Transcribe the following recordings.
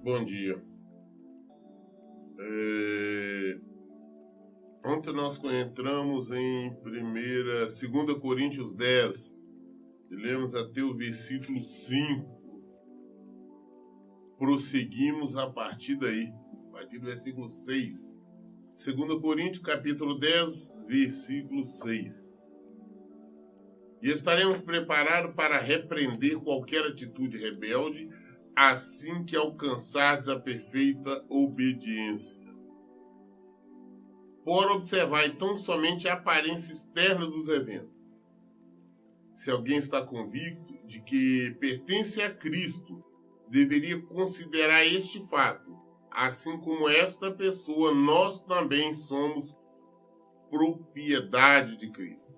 Bom dia. Ontem nós entramos em 2 Coríntios 10 e lemos até o versículo 5. Prosseguimos a partir daí, a partir do versículo 6. 2 Coríntios, capítulo 10, versículo 6. E estaremos preparados para repreender qualquer atitude rebelde, assim que alcançardes a perfeita obediência. Por observar então somente a aparência externa dos eventos. Se alguém está convicto de que pertence a Cristo, deveria considerar este fato. Assim como esta pessoa, nós também somos propriedade de Cristo.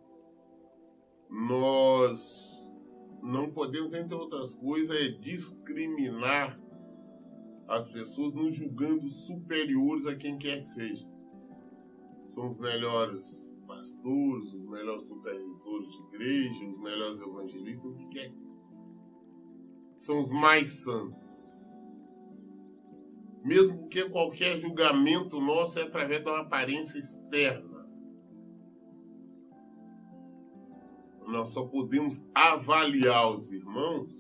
Nós não podemos, entre outras coisas, discriminar as pessoas nos julgando superiores a quem quer que seja. São os melhores pastores, os melhores supervisores de igreja, os melhores evangelistas, o que quer. São os mais santos. Mesmo porque qualquer julgamento nosso é através de uma aparência externa. Nós só podemos avaliar os irmãos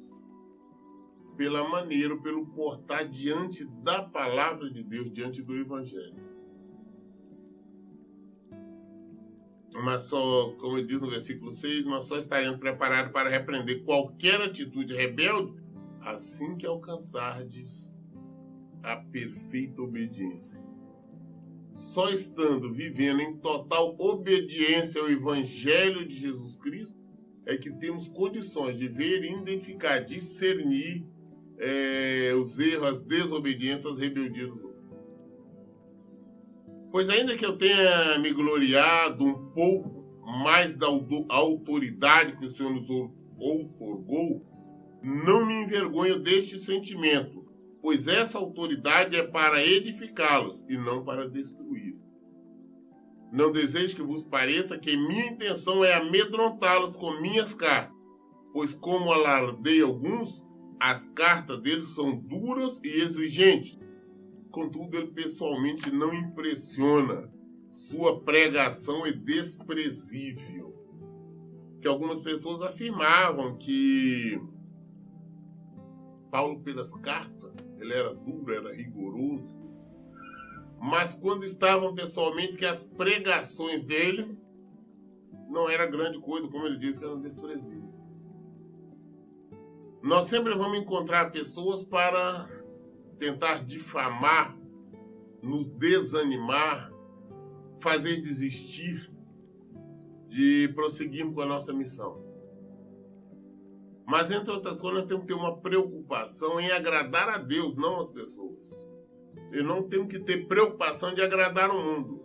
pela maneira, pelo portar diante da palavra de Deus, diante do Evangelho. Mas só, como diz no versículo 6, nós só estaremos preparados para repreender qualquer atitude rebelde assim que alcançardes a perfeita obediência. Só estando vivendo em total obediência ao Evangelho de Jesus Cristo é que temos condições de ver, identificar, discernir os erros, as desobediências, as rebeldias dos outros. Pois ainda que eu tenha me gloriado um pouco mais da autoridade que o Senhor nos outorgou, não me envergonho deste sentimento, pois essa autoridade é para edificá-los e não para destruir. Não desejo que vos pareça que minha intenção é amedrontá-los com minhas cartas, pois como alardei alguns, as cartas deles são duras e exigentes. Contudo, ele pessoalmente não impressiona. Sua pregação é desprezível. Que algumas pessoas afirmavam que Paulo, pelas cartas, ele era duro, era rigoroso. Mas quando estavam pessoalmente, que as pregações dele não era grande coisa, como ele disse, que eram desprezíveis. Nós sempre vamos encontrar pessoas para tentar difamar, nos desanimar, fazer desistir de prosseguirmos com a nossa missão. Mas, entre outras coisas, nós temos que ter uma preocupação em agradar a Deus, não as pessoas. E não temos que ter preocupação de agradar o mundo,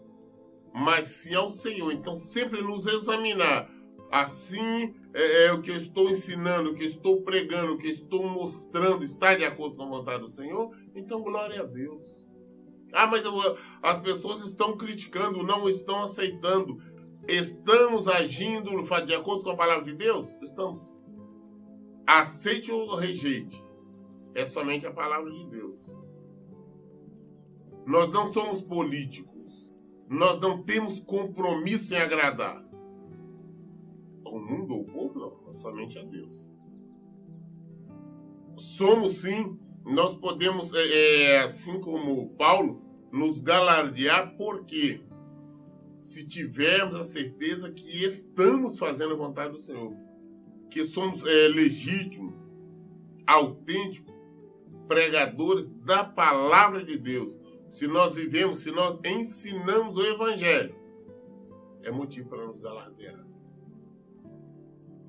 mas sim ao Senhor. Então, sempre nos examinar. Assim, o que eu estou ensinando, o que eu estou pregando, o que eu estou mostrando está de acordo com a vontade do Senhor? Então, glória a Deus. Mas as pessoas estão criticando, não estão aceitando. Estamos agindo de acordo com a palavra de Deus? Estamos. Aceite ou rejeite. É somente a palavra de Deus. Nós não somos políticos. Nós não temos compromisso em agradar ao mundo ou ao povo, não. Mas somente a Deus. Somos sim. Nós podemos, assim como Paulo, nos galardear, porque se tivermos a certeza que estamos fazendo a vontade do Senhor, que somos legítimos, autênticos, pregadores da palavra de Deus, se nós vivemos, se nós ensinamos o Evangelho, é motivo para nos galardear.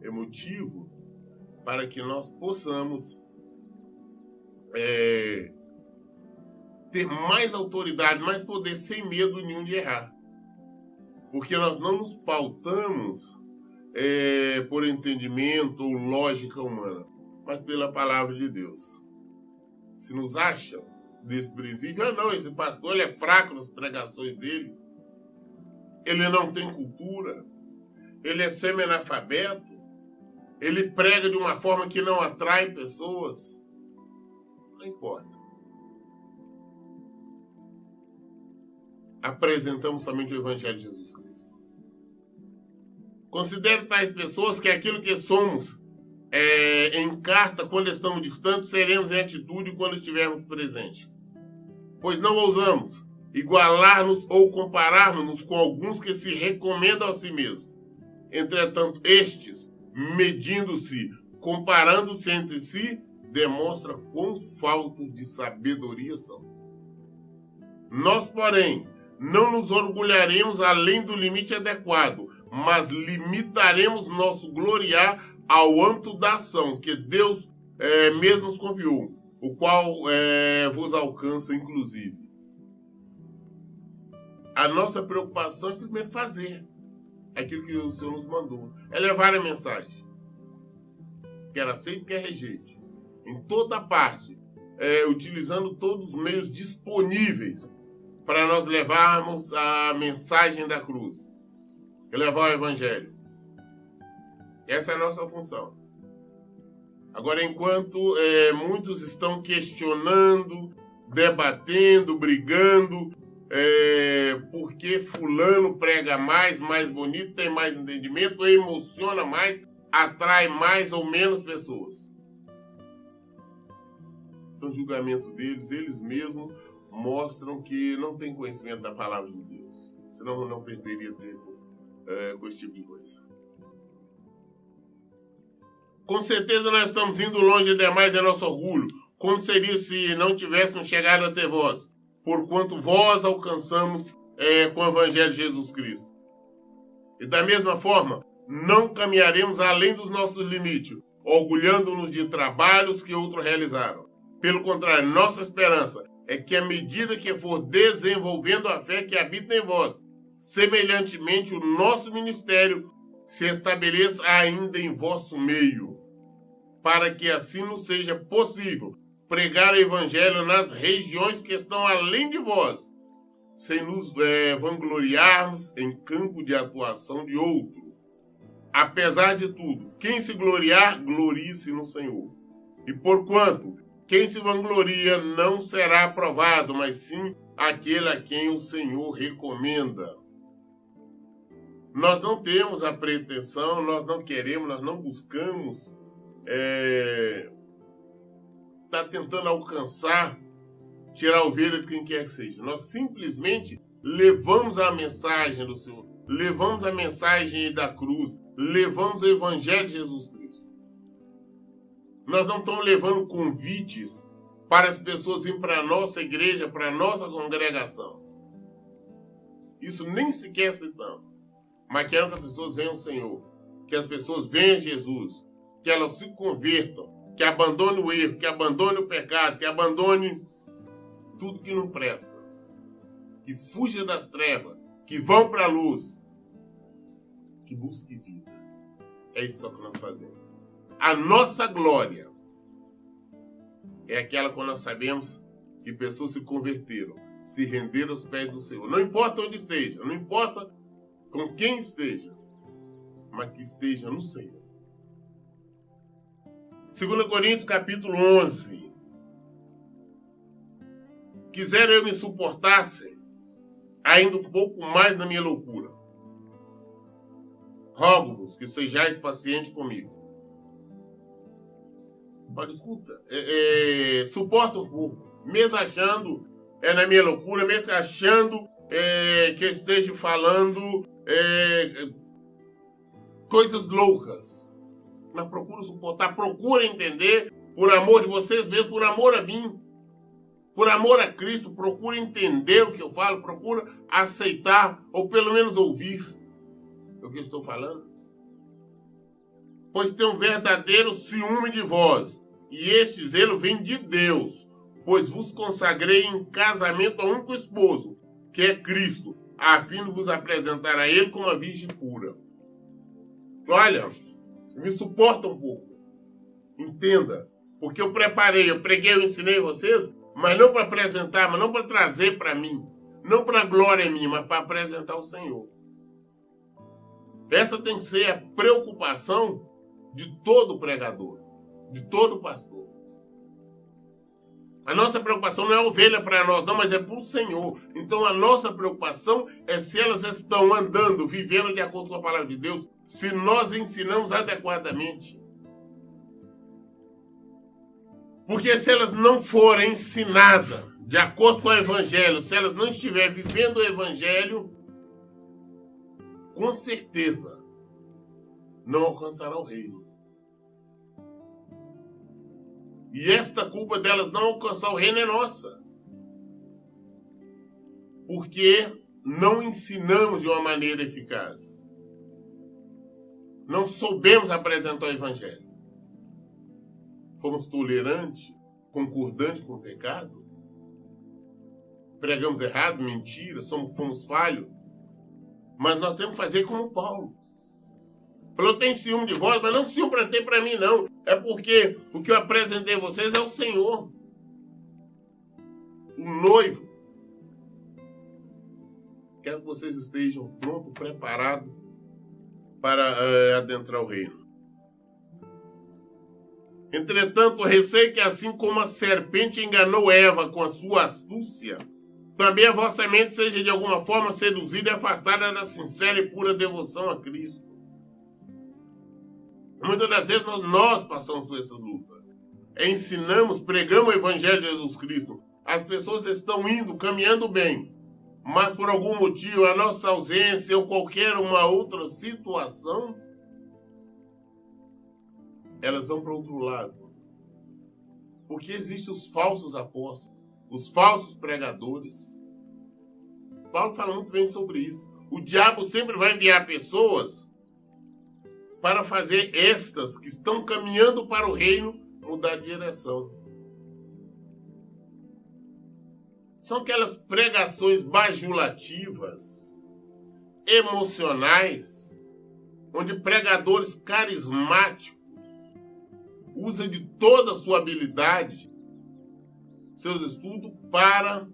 É motivo para que nós possamos ter mais autoridade, mais poder, sem medo nenhum de errar. Porque nós não nos pautamos por entendimento ou lógica humana, mas pela palavra de Deus. Se nos acham desprezível, não, esse pastor ele é fraco nas pregações dele. ele não tem cultura, ele é semi-analfabeto, ele prega de uma forma que não atrai pessoas. Não importa. Apresentamos somente o Evangelho de Jesus Cristo. Considere tais pessoas que aquilo que somos em carta quando estamos distantes, seremos em atitude quando estivermos presentes. Pois não ousamos igualar-nos ou compararmos-nos com alguns que se recomendam a si mesmos. Entretanto, estes, medindo-se, comparando-se entre si, demonstra quão faltos de sabedoria são. Nós, porém, não nos orgulharemos além do limite adequado, mas limitaremos nosso gloriar ao âmbito da ação que Deus mesmo nos confiou, o qual vos alcança, inclusive. A nossa preocupação é simplesmente fazer aquilo que o Senhor nos mandou. É levar a mensagem. Quer aceite, quer rejeite. Em toda parte. Utilizando todos os meios disponíveis para nós levarmos a mensagem da cruz. E levar o Evangelho. Essa é a nossa função. Agora, enquanto muitos estão questionando, debatendo, brigando, porque fulano prega mais bonito, tem mais entendimento, emociona mais, atrai mais ou menos pessoas. São julgamentos deles, eles mesmos mostram que não têm conhecimento da palavra de Deus. Senão não perderia tempo com esse tipo de coisa. Com certeza nós estamos indo longe demais de nosso orgulho. Como seria se não tivéssemos chegado até vós? Porquanto vós alcançamos com o Evangelho de Jesus Cristo. E da mesma forma, não caminharemos além dos nossos limites, orgulhando-nos de trabalhos que outros realizaram. Pelo contrário, nossa esperança é que à medida que for desenvolvendo a fé que habita em vós, semelhantemente o nosso ministério se estabeleça ainda em vosso meio, para que assim nos seja possível pregar o Evangelho nas regiões que estão além de vós, sem nos vangloriarmos em campo de atuação de outro. Apesar de tudo, quem se gloriar, glorie-se no Senhor. E porquanto quem se vangloria não será aprovado, mas sim aquele a quem o Senhor recomenda. Nós não temos a pretensão, nós não queremos, nós não buscamos estar tentando alcançar, tirar a ovelha de quem quer que seja. Nós simplesmente levamos a mensagem do Senhor, levamos a mensagem da cruz, levamos o Evangelho de Jesus Cristo. Nós não estamos levando convites para as pessoas irem para a nossa igreja, para a nossa congregação. Isso nem sequer citamos. Mas quero que as pessoas venham ao Senhor, que as pessoas venham a Jesus, que elas se convertam, que abandonem o erro, que abandonem o pecado, que abandonem tudo que não presta, que fujam das trevas, que vão para a luz, que busquem vida. É isso só que nós fazemos. A nossa glória é aquela quando nós sabemos que pessoas se converteram, se renderam aos pés do Senhor. Não importa onde esteja, não importa com quem esteja, mas que esteja no Senhor. 2 Coríntios capítulo 11. Quiseram eu me suportasse ainda um pouco mais na minha loucura. Rogo-vos que sejais pacientes comigo. Olha, escuta, suporta um pouco, mesmo achando na minha loucura, mesmo achando que eu esteja falando coisas loucas. Mas procura suportar, procura entender, por amor de vocês mesmos, por amor a mim, por amor a Cristo, procura entender o que eu falo, procura aceitar, ou pelo menos ouvir o que eu estou falando. Pois tem um verdadeiro ciúme de vós, e este zelo vem de Deus, pois vos consagrei em casamento a um único esposo, que é Cristo, a fim de vos apresentar a ele como uma virgem pura. Olha, me suporta um pouco. Entenda, porque eu preparei, eu preguei, eu ensinei vocês, mas não para apresentar, mas não para trazer para mim, não para glória minha, mas para apresentar o Senhor. Essa tem que ser a preocupação de todo pregador, de todo pastor. A nossa preocupação não é ovelha para nós, não, mas é para o Senhor. Então a nossa preocupação é se elas estão andando, vivendo de acordo com a palavra de Deus, se nós ensinamos adequadamente. Porque se elas não forem ensinadas de acordo com o Evangelho, se elas não estiverem vivendo o Evangelho, com certeza não alcançará o reino. E esta culpa delas não alcançar o reino é nossa. Porque não ensinamos de uma maneira eficaz. Não soubemos apresentar o Evangelho. Fomos tolerantes, concordantes com o pecado. Pregamos errado, mentira, fomos falhos. Mas nós temos que fazer como Paulo. Falou, tem ciúme de vós, mas não ciúme para ter para mim, não. É porque o que eu apresentei a vocês é o Senhor. O noivo. Quero que vocês estejam prontos, preparados para adentrar o reino. Entretanto, receio que assim como a serpente enganou Eva com a sua astúcia, também a vossa mente seja de alguma forma seduzida e afastada da sincera e pura devoção a Cristo. Muitas das vezes nós passamos por essas lutas. Ensinamos, pregamos o Evangelho de Jesus Cristo. As pessoas estão indo, caminhando bem. Mas por algum motivo, a nossa ausência ou qualquer uma outra situação, elas vão para outro lado. Porque existem os falsos apóstolos, os falsos pregadores. Paulo fala muito bem sobre isso. O diabo sempre vai enviar pessoas para fazer estas que estão caminhando para o reino mudar de direção. São aquelas pregações bajulativas, emocionais, onde pregadores carismáticos usam de toda a sua habilidade, seus estudos, para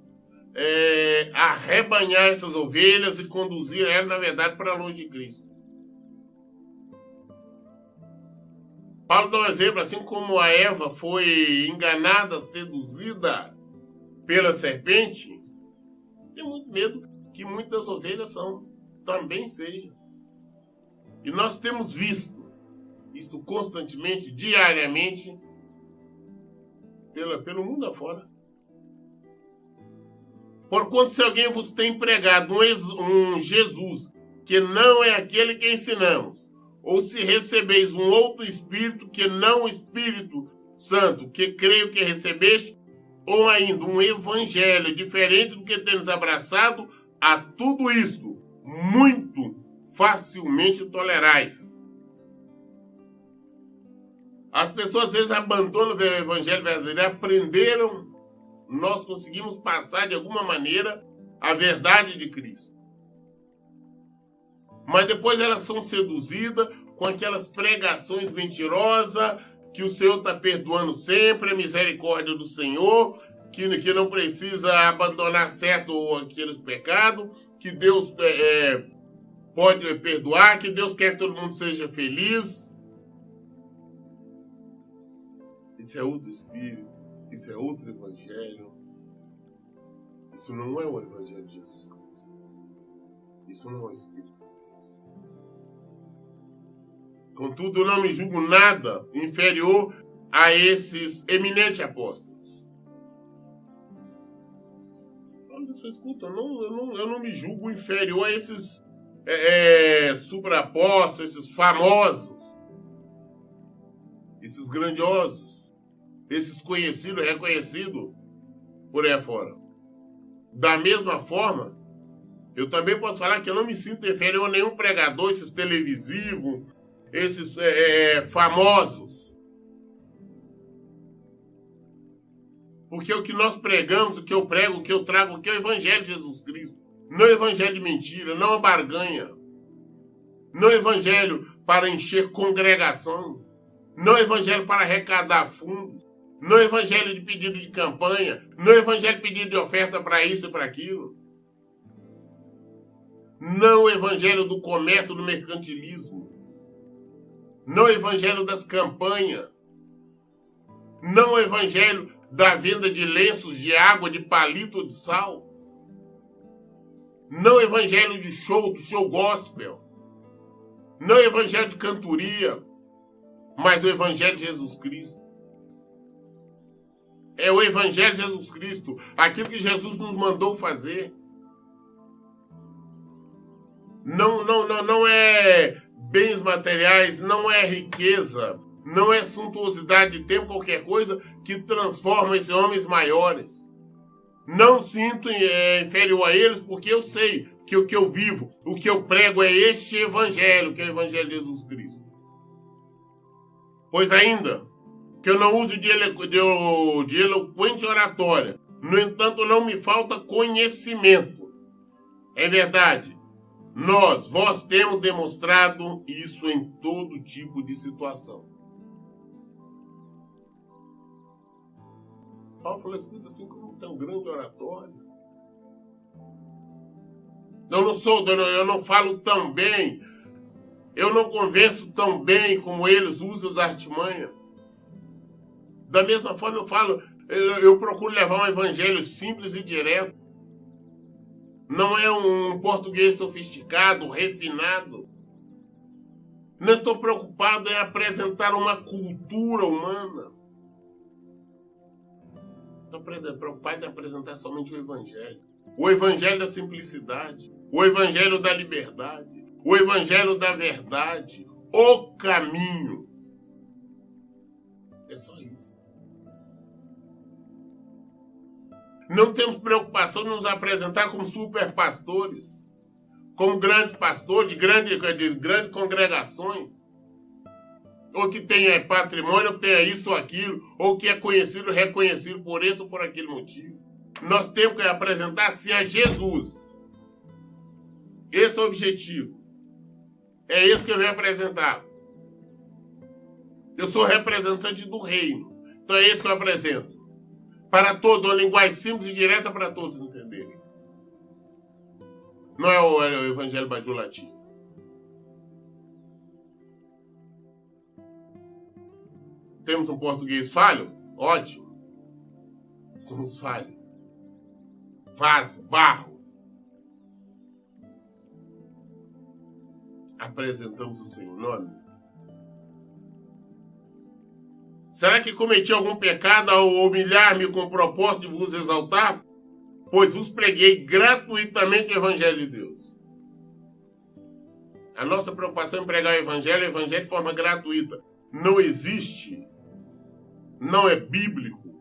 arrebanhar essas ovelhas e conduzir elas, na verdade, para longe de Cristo. Paulo dá um exemplo, assim como a Eva foi enganada, seduzida pela serpente, tem muito medo que muitas ovelhas também sejam. E nós temos visto isso constantemente, diariamente, pelo mundo afora. Porquanto se alguém vos tem pregado um Jesus que não é aquele que ensinamos, ou se recebeis um outro Espírito que não o Espírito Santo, que creio que recebeste, ou ainda um Evangelho diferente do que temos abraçado, a tudo isto muito facilmente tolerais. As pessoas às vezes abandonam o Evangelho verdadeiro, aprenderam, nós conseguimos passar de alguma maneira a verdade de Cristo. Mas depois elas são seduzidas com aquelas pregações mentirosas, que o Senhor está perdoando sempre, a misericórdia do Senhor, que não precisa abandonar certo ou aqueles pecados, que Deus pode perdoar, que Deus quer que todo mundo seja feliz. Isso é outro Espírito, isso é outro Evangelho. Isso não é o Evangelho de Jesus Cristo. Isso não é o Espírito de Deus. Contudo, eu não me julgo nada inferior a esses eminentes apóstolos. Você escuta, eu não me julgo inferior a esses superapóstolos, esses famosos, esses grandiosos, esses conhecidos, reconhecidos por aí afora. Da mesma forma, eu também posso falar que eu não me sinto inferior a nenhum pregador, esses televisivos, esses famosos. Porque o que nós pregamos, o que eu prego, o que eu trago, o que é o Evangelho de Jesus Cristo. Não é Evangelho de mentira, não é barganha. Não é Evangelho para encher congregação. Não é Evangelho para arrecadar fundos. Não é Evangelho de pedido de campanha. Não é Evangelho de pedido de oferta para isso e para aquilo. Não o evangelho do comércio, do mercantilismo. Não o evangelho das campanhas. Não o evangelho da venda de lenços, de água, de palito, de sal. Não o evangelho de show, do show gospel. Não o evangelho de cantoria, mas o evangelho de Jesus Cristo. É o evangelho de Jesus Cristo, aquilo que Jesus nos mandou fazer. Não é bens materiais, não é riqueza, não é suntuosidade de tempo, qualquer coisa que transforma esses homens maiores. Não sinto inferior a eles, porque eu sei que o que eu vivo, o que eu prego é este evangelho, que é o evangelho de Jesus Cristo. Pois ainda que eu não uso de eloquente oratória, no entanto não me falta conhecimento. É verdade. Vós temos demonstrado isso em todo tipo de situação. Paulo falou, escuta, assim como tem um grande oratório. Eu não falo tão bem, eu não converso tão bem como eles usam as artimanhas. Da mesma forma eu procuro levar um evangelho simples e direto. Não é um português sofisticado, refinado. Não estou preocupado em apresentar uma cultura humana. Estou preocupado em apresentar somente o evangelho. O evangelho da simplicidade. O evangelho da liberdade. O evangelho da verdade. O caminho. É só isso. Não temos preocupação de nos apresentar como super pastores, como grandes pastores de grandes congregações, ou que tenha patrimônio, ou tenha isso ou aquilo, ou que é conhecido, reconhecido por esse ou por aquele motivo. Nós temos que apresentar-se a Jesus. Esse é o objetivo. É isso que eu venho apresentar. Eu sou representante do reino. Então é isso que eu apresento. Para todos, uma linguagem simples e direta para todos entenderem. Não é o evangelho bajulativo. Temos um português falho? Ótimo. Somos falhos. Vaso, barro. Apresentamos o Senhor. Nome. Será que cometi algum pecado ao humilhar-me com o propósito de vos exaltar? Pois vos preguei gratuitamente o Evangelho de Deus. A nossa preocupação em pregar o Evangelho de forma gratuita. Não existe. Não é bíblico.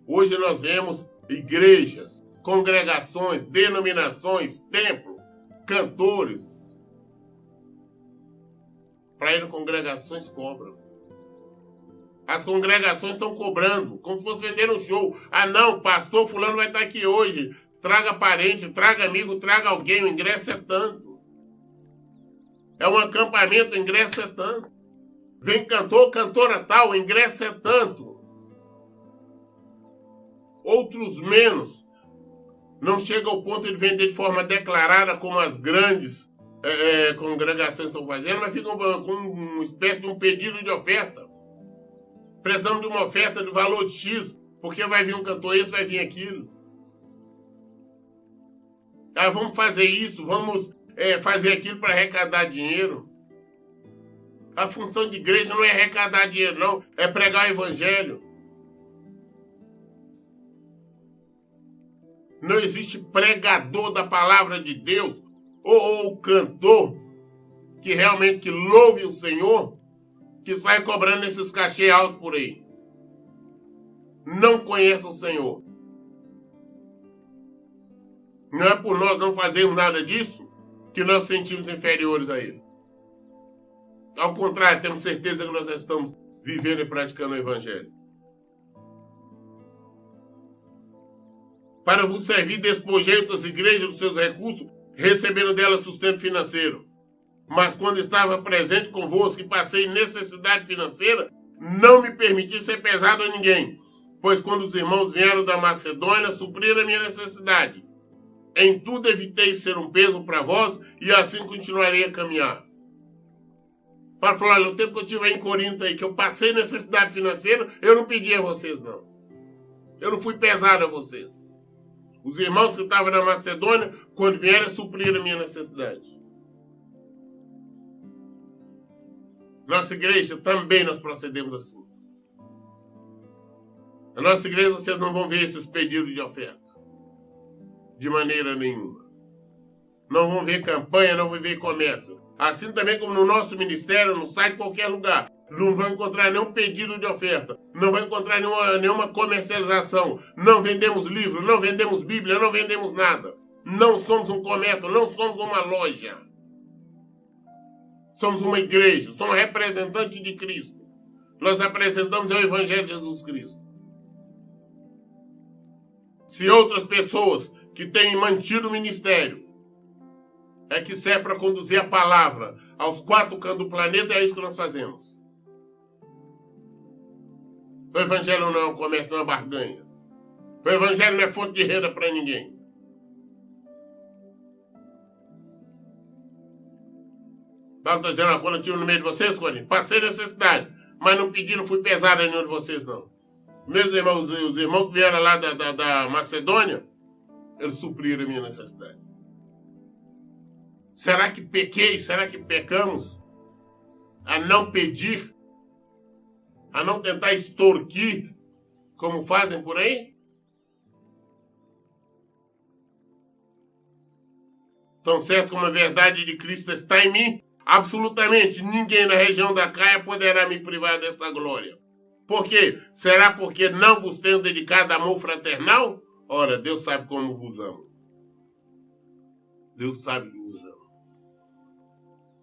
Hoje nós vemos igrejas, congregações, denominações, templos, cantores. Para ir em congregações cobram. As congregações estão cobrando, como se fosse vender um show. Ah não, pastor fulano vai estar aqui hoje. Traga parente, traga amigo, traga alguém, o ingresso é tanto. É um acampamento, o ingresso é tanto. Vem cantor, cantora tal, o ingresso é tanto. Outros menos. Não chega ao ponto de vender de forma declarada como as grandes congregações estão fazendo, mas ficam com uma espécie de um pedido de oferta. Precisamos de uma oferta de valor de X, porque vai vir um cantor esse, vai vir aquilo. Ah, vamos fazer isso, vamos fazer aquilo para arrecadar dinheiro. A função de igreja não é arrecadar dinheiro, não, é pregar o evangelho. Não existe pregador da palavra de Deus ou cantor que realmente louve o Senhor, que sai cobrando esses cachê altos por aí. Não conhece o Senhor. Não é por nós não fazermos nada disso que nós sentimos inferiores a Ele. Ao contrário, temos certeza que nós estamos vivendo e praticando o Evangelho. Para vos servir, despojei outras igrejas dos seus recursos, recebendo delas sustento financeiro. Mas quando estava presente convosco e passei necessidade financeira, não me permiti ser pesado a ninguém. Pois quando os irmãos vieram da Macedônia, supriram a minha necessidade. Em tudo evitei ser um peso para vós e assim continuarei a caminhar. Paulo falou, olha, o tempo que eu estive aí em Corinto, aí, que eu passei necessidade financeira, eu não pedi a vocês, não. Eu não fui pesado a vocês. Os irmãos que estavam na Macedônia, quando vieram, supriram a minha necessidade. Nossa igreja, também nós procedemos assim. Na nossa igreja, vocês não vão ver esses pedidos de oferta. De maneira nenhuma. Não vão ver campanha, não vão ver comércio. Assim também como no nosso ministério, no site, em qualquer lugar. Não vão encontrar nenhum pedido de oferta. Não vai encontrar nenhuma comercialização. Não vendemos livro, não vendemos Bíblia, não vendemos nada. Não somos um comércio, não somos uma loja. Somos uma igreja, somos representantes de Cristo. Nós apresentamos o Evangelho de Jesus Cristo. Se outras pessoas que têm mantido o ministério é que serve para conduzir a palavra aos 4 cantos do planeta, é isso que nós fazemos. O Evangelho não é um comércio, não é uma barganha. O Evangelho não é fonte de renda para ninguém. Paulo está dizendo, quando eu estive no meio de vocês, Corinto, passei necessidade, mas não pedi, não fui pesado em nenhum de vocês, não. Meus irmãos, os irmãos que vieram lá da Macedônia, eles supriram a minha necessidade. Será que pequei? Será que pecamos? A não pedir? A não tentar extorquir, como fazem por aí? Tão certo como a verdade de Cristo está em mim, absolutamente ninguém na região da Caia poderá me privar dessa glória. Por quê? Será porque não vos tenho dedicado amor fraternal? Ora, Deus sabe como vos amo. Deus sabe que vos amo.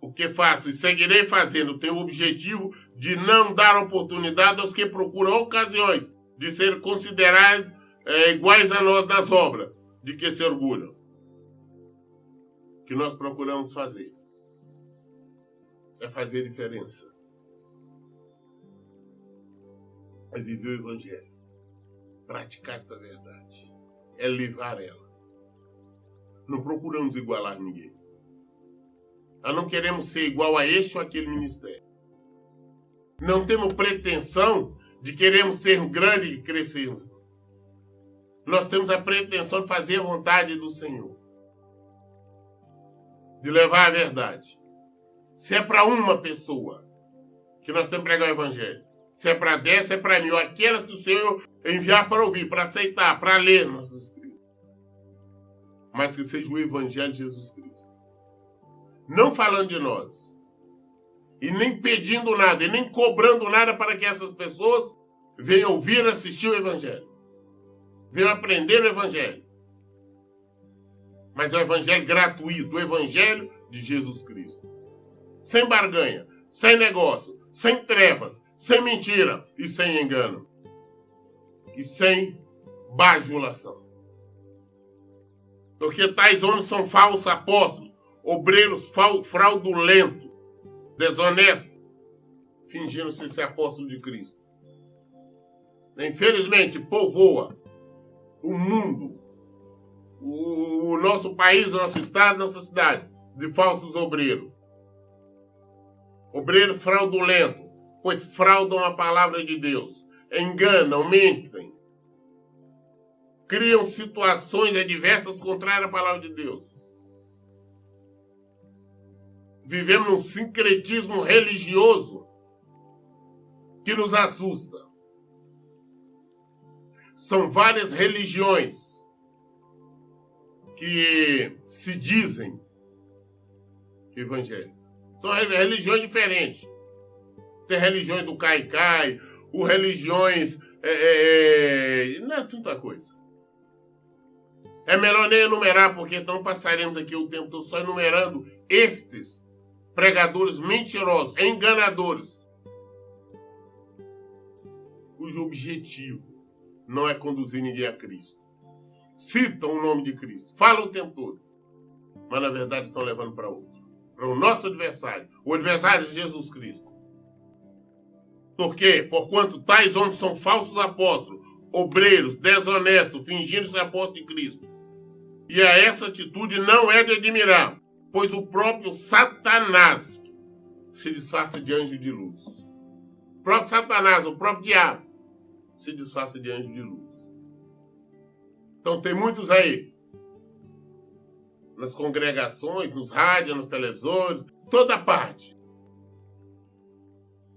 O que faço e seguirei fazendo tem o objetivo de não dar oportunidade aos que procuram ocasiões de ser considerados iguais a nós nas obras, de que se orgulham. O que nós procuramos fazer é fazer diferença. É viver o Evangelho. Praticar esta verdade. É levar ela. Não procuramos igualar ninguém. Nós não queremos ser igual a este ou aquele ministério. Não temos pretensão de queremos ser grandes e crescermos. Nós temos a pretensão de fazer a vontade do Senhor. De levar a verdade. Se é para uma pessoa que nós temos que pregar o Evangelho. Se é para 10, se é para 1000. Aquela que o Senhor enviar para ouvir, para aceitar, para ler nossas escritas. Mas que seja o Evangelho de Jesus Cristo. Não falando de nós. E nem pedindo nada, e nem cobrando nada para que essas pessoas venham ouvir, assistir o Evangelho. Venham aprender o Evangelho. Mas é o Evangelho gratuito, o Evangelho de Jesus Cristo. Sem barganha, sem negócio, sem trevas, sem mentira e sem engano. E sem bajulação. Porque tais homens são falsos apóstolos, obreiros fraudulentos, desonestos, fingindo-se ser apóstolo de Cristo. Infelizmente, povoa o mundo, o nosso país, o nosso estado, nossa cidade, de falsos obreiros. Obreiros fraudulentos, pois fraudam a palavra de Deus, enganam, mentem, criam situações adversas contrárias à palavra de Deus. Vivemos num sincretismo religioso que nos assusta. São várias religiões que se dizem evangélicas. São religiões diferentes. Tem religiões do Caicai, religiões... não é tanta coisa. É melhor nem enumerar, porque então passaremos aqui o tempo todo só enumerando estes pregadores mentirosos, enganadores, cujo objetivo não é conduzir ninguém a Cristo. Citam o nome de Cristo, falam o tempo todo, mas na verdade estão levando para outro, para o nosso adversário, o adversário de Jesus Cristo. Por quê? Porquanto tais homens são falsos apóstolos, obreiros, desonestos, fingindo ser apóstolos de Cristo. E a essa atitude não é de admirar, pois o próprio Satanás se disfarça de anjo de luz. O próprio Satanás, o próprio diabo, se disfarça de anjo de luz. Então tem muitos aí, nas congregações, nos rádios, nos televisores, toda parte,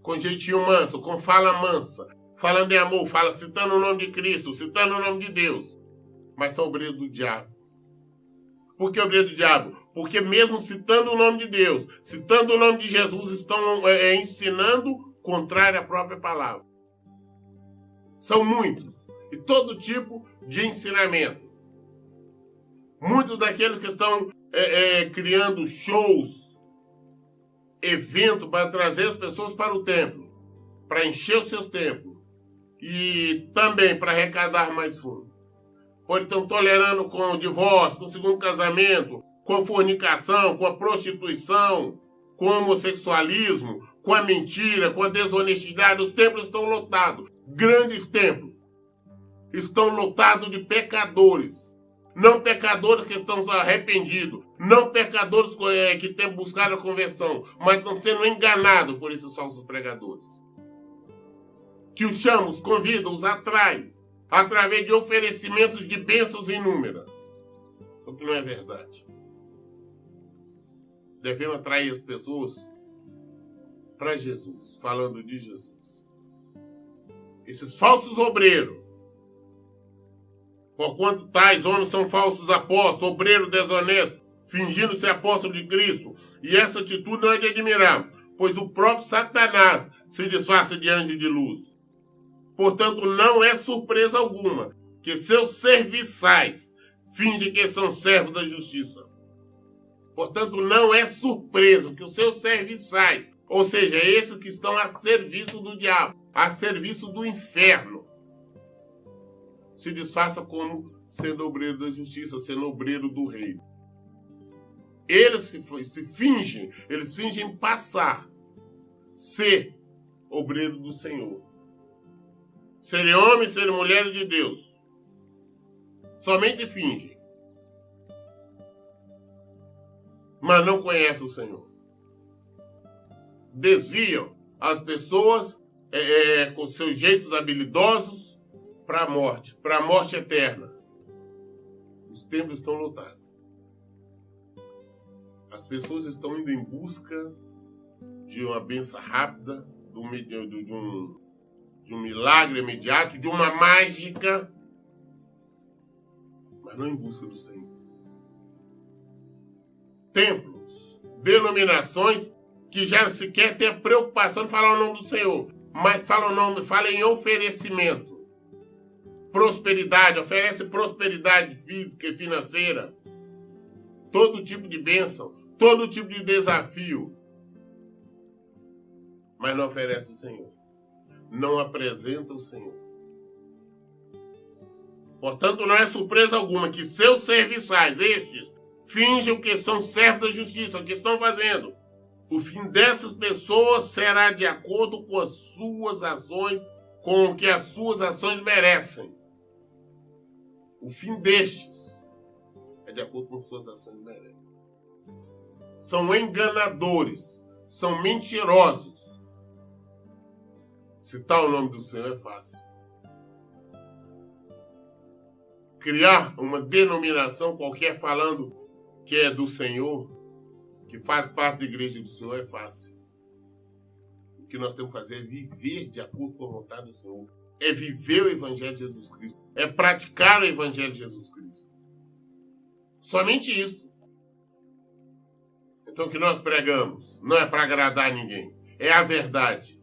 com jeitinho manso, com fala mansa, falando em amor, fala citando o nome de Cristo, citando o nome de Deus, mas são obreiros do diabo. Por que obreiro do diabo? Porque mesmo citando o nome de Deus, citando o nome de Jesus, estão ensinando contrário à própria palavra. São muitos. E todo tipo de ensinamentos. Muitos daqueles que estão criando shows, eventos para trazer as pessoas para o templo, para encher os seus templos e também para arrecadar mais fundos. Ou estão tolerando com o divórcio, com o segundo casamento, com a fornicação, com a prostituição, com o homossexualismo, com a mentira, com a desonestidade. Os templos estão lotados. Grandes templos estão lotados de pecadores. Não pecadores que estão arrependidos. Não pecadores que têm buscado a conversão, mas estão sendo enganados por esses falsos pregadores. Que os chamam, os convidam, os atraem, através de oferecimentos de bênçãos inúmeras. O que não é verdade. Devemos atrair as pessoas para Jesus, falando de Jesus. Esses falsos obreiros, porquanto tais homens são falsos apóstolos, obreiros desonestos, fingindo ser apóstolo de Cristo, e essa atitude não é de admirar, pois o próprio Satanás se disfarça de anjo de luz. Portanto, não é surpresa alguma que seus serviçais fingem que são servos da justiça. Portanto, não é surpresa que os seus serviçais, ou seja, esses que estão a serviço do diabo, a serviço do inferno, se disfarçam como sendo obreiro da justiça, sendo obreiro do reino. Eles fingem passar, ser obreiro do Senhor. Serem homens, serem mulheres de Deus. Somente fingem. Mas não conhecem o Senhor. Desviam as pessoas com seus jeitos habilidosos para a morte eterna. Os templos estão lotados. As pessoas estão indo em busca de uma bênção rápida, de um milagre imediato, de uma mágica, mas não em busca do Senhor. Templos, denominações que já sequer têm a preocupação de falar o nome do Senhor, mas fala em oferecimento. Prosperidade, oferece prosperidade física e financeira, todo tipo de bênção, todo tipo de desafio, mas não oferece o Senhor. Não apresenta o Senhor. Portanto, não é surpresa alguma que seus serviçais, estes, fingem que são servos da justiça, o que estão fazendo. O fim dessas pessoas será de acordo com as suas ações, com o que as suas ações merecem. O fim destes é de acordo com as suas ações merecem. São enganadores, são mentirosos. Citar o nome do Senhor é fácil. Criar uma denominação qualquer falando que é do Senhor, que faz parte da igreja do Senhor, é fácil. O que nós temos que fazer é viver de acordo com a vontade do Senhor. É viver o Evangelho de Jesus Cristo. É praticar o Evangelho de Jesus Cristo. Somente isso. Então o que nós pregamos não é para agradar ninguém. É a verdade.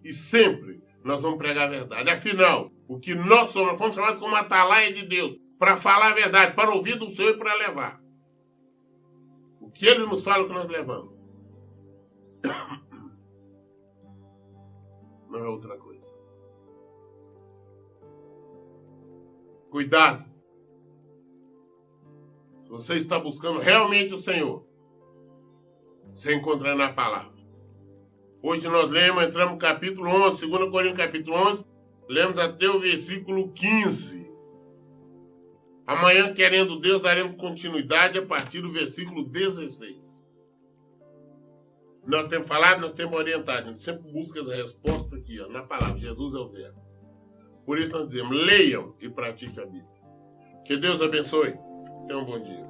E sempre nós vamos pregar a verdade. Afinal, o que nós somos, fomos chamados como atalaia de Deus, para falar a verdade, para ouvir do Senhor e para levar. O que Ele nos fala, o que nós levamos. Não é outra coisa. Cuidado. Se você está buscando realmente o Senhor, você encontra na palavra. Hoje nós entramos no capítulo 11, 2 Coríntios capítulo 11, lemos até o versículo 15. Amanhã, querendo Deus, daremos continuidade a partir do versículo 16. Nós temos falado, nós temos orientado, a gente sempre busca as respostas aqui, ó, na palavra. Jesus é o verbo. Por isso nós dizemos, leiam e pratiquem a Bíblia. Que Deus abençoe. Tenham um bom dia.